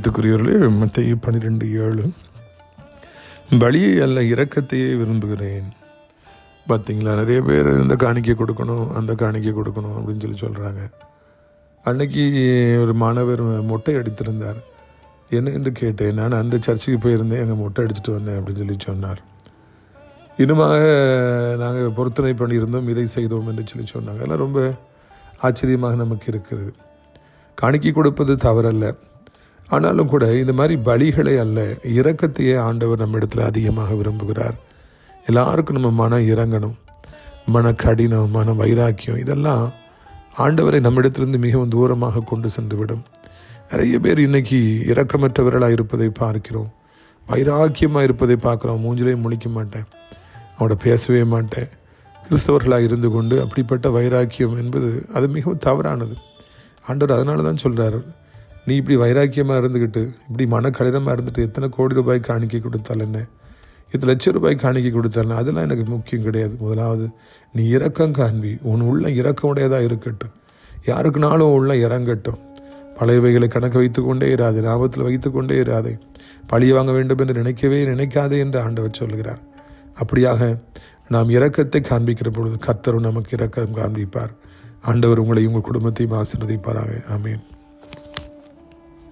கர்த்தருக்குரியவர்களே, மத்தேயு 12:7 பலியை அல்ல இரக்கத்தையே விரும்புகிறேன். பார்த்தீங்களா, நிறைய பேர் இந்த காணிக்கை கொடுக்கணும், அந்த காணிக்கை கொடுக்கணும் அப்படின்னு சொல்கிறாங்க. அன்னைக்கு ஒரு மாணவர் மொட்டை அடித்திருந்தார். என்ன என்று கேட்டேன். நான் அந்த சர்ச்சுக்கு போயிருந்தேன், அங்கே மொட்டை அடிச்சுட்டு வந்தேன் அப்படின்னு சொன்னார். இன்னுமாக நாங்கள் பொருத்தனை பண்ணியிருந்தோம், இதை செய்தோம் என்று சொன்னாங்க. அதெல்லாம் ரொம்ப ஆச்சரியமாக நமக்கு இருக்குது. காணிக்கை கொடுப்பது தவறல்ல, ஆனாலும் கூட இந்த மாதிரி பலிகளை அல்ல, இரக்கத்தையே ஆண்டவர் நம்ம இடத்துல அதிகமாக விரும்புகிறார். எல்லாருக்கும் நம்ம மனம் இறங்கணும், மன கடினம், மன வைராக்கியம், இதெல்லாம் ஆண்டவரை நம்மிடத்திலிருந்து மிகவும் தூரமாக கொண்டு சென்று விடும். நிறைய பேர் இன்றைக்கி இரக்கமற்றவர்களாக இருப்பதை பார்க்கிறோம், வைராக்கியமாக இருப்பதை பார்க்குறோம். மூஞ்சிலையும் முழிக்க மாட்டேன், அவனோட பேசவே மாட்டேன், கிறிஸ்தவர்களாக இருந்து கொண்டு அப்படிப்பட்ட வைராக்கியம் என்பது அது மிகவும் தவறானது. ஆண்டவர் அதனால தான் சொல்கிறார், நீ இப்படி வைராக்கியமாக இருந்துக்கிட்டு, இப்படி மனக்கடினமாக இருந்துட்டு எத்தனை கோடி ரூபாய் காணிக்கை கொடுத்தால் என்ன, எத்தனை லட்சம் ரூபாய் காணிக்கை கொடுத்தாலும் அதெல்லாம் எனக்கு முக்கியம் கிடையாது. முதலாவது நீ இரக்கம் காண்பி, உன் உள்ள இரக்கம் உடையதாக இருக்கட்டும், யாருக்குனாலும் உள்ள இறங்கட்டும். பழையவைகளை கணக்கு வைத்து கொண்டே இராதே, லாபத்தில் வைத்து கொண்டே இராதே, பழி வாங்க வேண்டும் என்று நினைக்காதே என்று ஆண்டவர் சொல்கிறார். அப்படியாக நாம் இரக்கத்தை காண்பிக்கிற பொழுது கர்த்தரும் நமக்கு இரக்கம் காண்பிப்பார். ஆண்டவர் உங்களை உங்கள் குடும்பத்தையும் ஆசீர்வதிப்பாராக. ஆமென்.